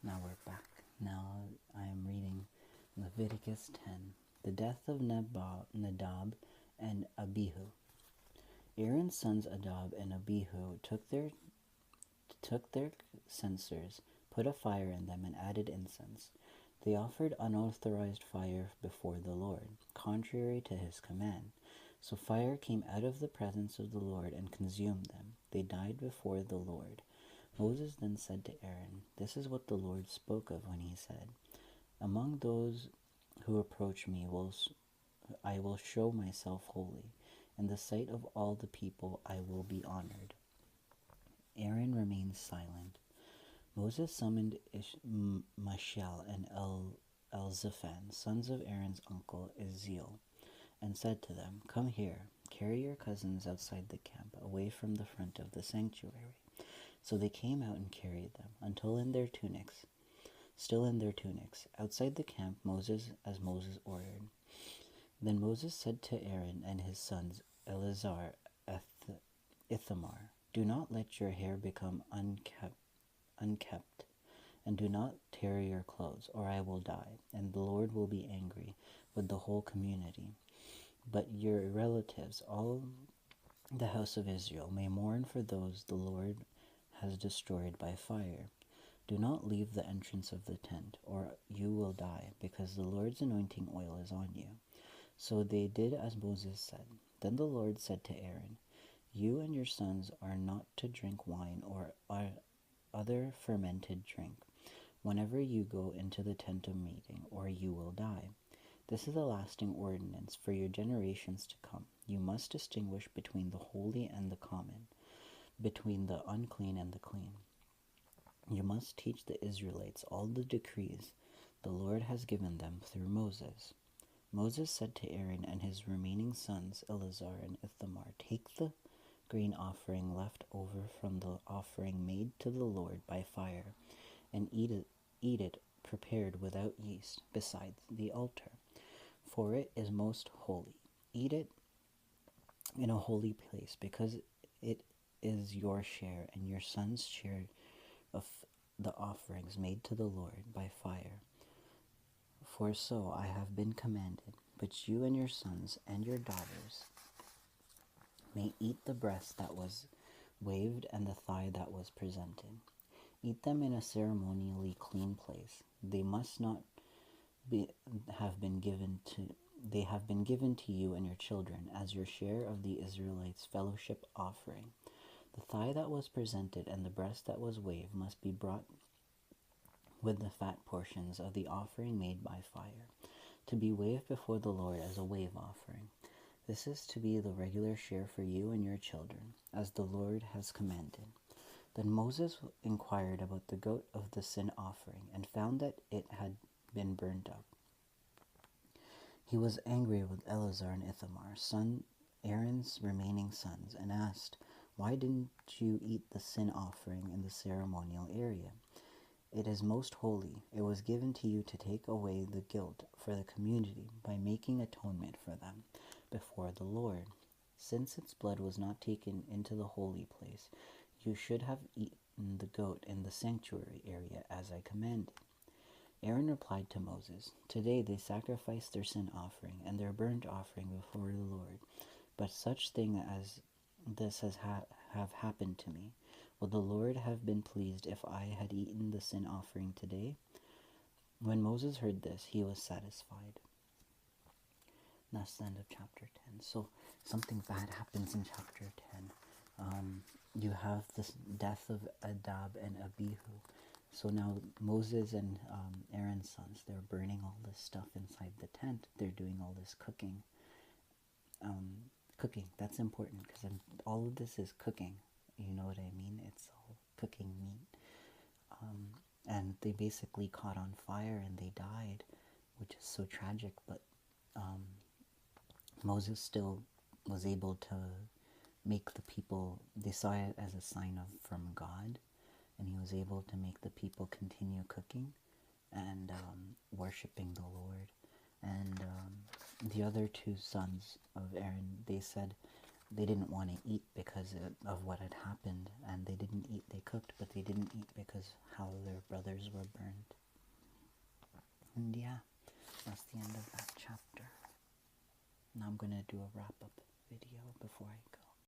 Now we're back. Now I am reading Leviticus 10. The death of Nadab and Abihu. Aaron's sons Nadab and Abihu took their censers, put a fire in them, and added incense. They offered unauthorized fire before the Lord, contrary to his command. So fire came out of the presence of the Lord and consumed them. They died before the Lord. Moses then said to Aaron, "This is what the Lord spoke of when he said, 'Among those who approach me I will show myself holy. In the sight of all the people I will be honored.'" Aaron remained silent. Moses summoned Mishael and Elzaphan, sons of Aaron's uncle Israel, and said to them, "Come here, carry your cousins outside the camp, away from the front of the sanctuary." So they came out and carried them, still in their tunics, outside the camp, as Moses ordered. Then Moses said to Aaron and his sons Eleazar and Ithamar, "Do not let your hair become unkempt, and do not tear your clothes, or I will die, and the Lord will be angry with the whole community. But your relatives, all the house of Israel, may mourn for those the Lord has destroyed by fire. Do not leave the entrance of the tent, or you will die, because the Lord's anointing oil is on you." So they did as Moses said. Then the Lord said to Aaron, "You and your sons are not to drink wine or other fermented drink whenever you go into the tent of meeting, or you will die. This is a lasting ordinance for your generations to come. You must distinguish between the holy and the common, between the unclean and the clean. You must teach the Israelites all the decrees the Lord has given them through Moses." Moses said to Aaron and his remaining sons, Eleazar and Ithamar, "Take the grain offering left over from the offering made to the Lord by fire, and eat it prepared without yeast, beside the altar, for it is most holy. Eat it in a holy place, because it is your share and your son's share of the offerings made to the Lord by fire. For so I have been commanded. But you and your sons and your daughters may eat the breast that was waved and the thigh that was presented. Eat them in a ceremonially clean place. They must not have been given to you and your children as your share of the Israelites' fellowship offering. The thigh that was presented and the breast that was waved must be brought with the fat portions of the offering made by fire, to be waved before the Lord as a wave offering. This is to be the regular share for you and your children, as the Lord has commanded." Then Moses inquired about the goat of the sin offering, and found that it had been burnt up. He was angry with Eleazar and Ithamar, Aaron's remaining sons, and asked, "Why didn't you eat the sin offering in the ceremonial area? It is most holy. It was given to you to take away the guilt for the community by making atonement for them before the Lord. Since its blood was not taken into the holy place, you should have eaten the goat in the sanctuary area as I commanded." Aaron replied to Moses, "Today they sacrifice their sin offering and their burnt offering before the Lord, but such thing as this have happened to me. Would the Lord have been pleased if I had eaten the sin offering today?" When Moses heard this, he was satisfied. That's the end of chapter 10. So something bad happens in chapter 10. You have this death of Nadab and Abihu. So now Moses and Aaron's sons, they're burning all this stuff inside the tent. They're doing all this cooking. Cooking, that's important, because all of this is cooking. You know what I mean? It's all cooking meat. And they basically caught on fire and they died, which is so tragic. But Moses still was able to make the people, they saw it as a sign from God, and he was able to make the people continue cooking and worshiping the Lord. And the other two sons of Aaron, they said, they didn't want to eat because of what had happened, and they didn't eat. They cooked, but they didn't eat because how their brothers were burned. And yeah, that's the end of that chapter. Now I'm going to do a wrap-up video before I go.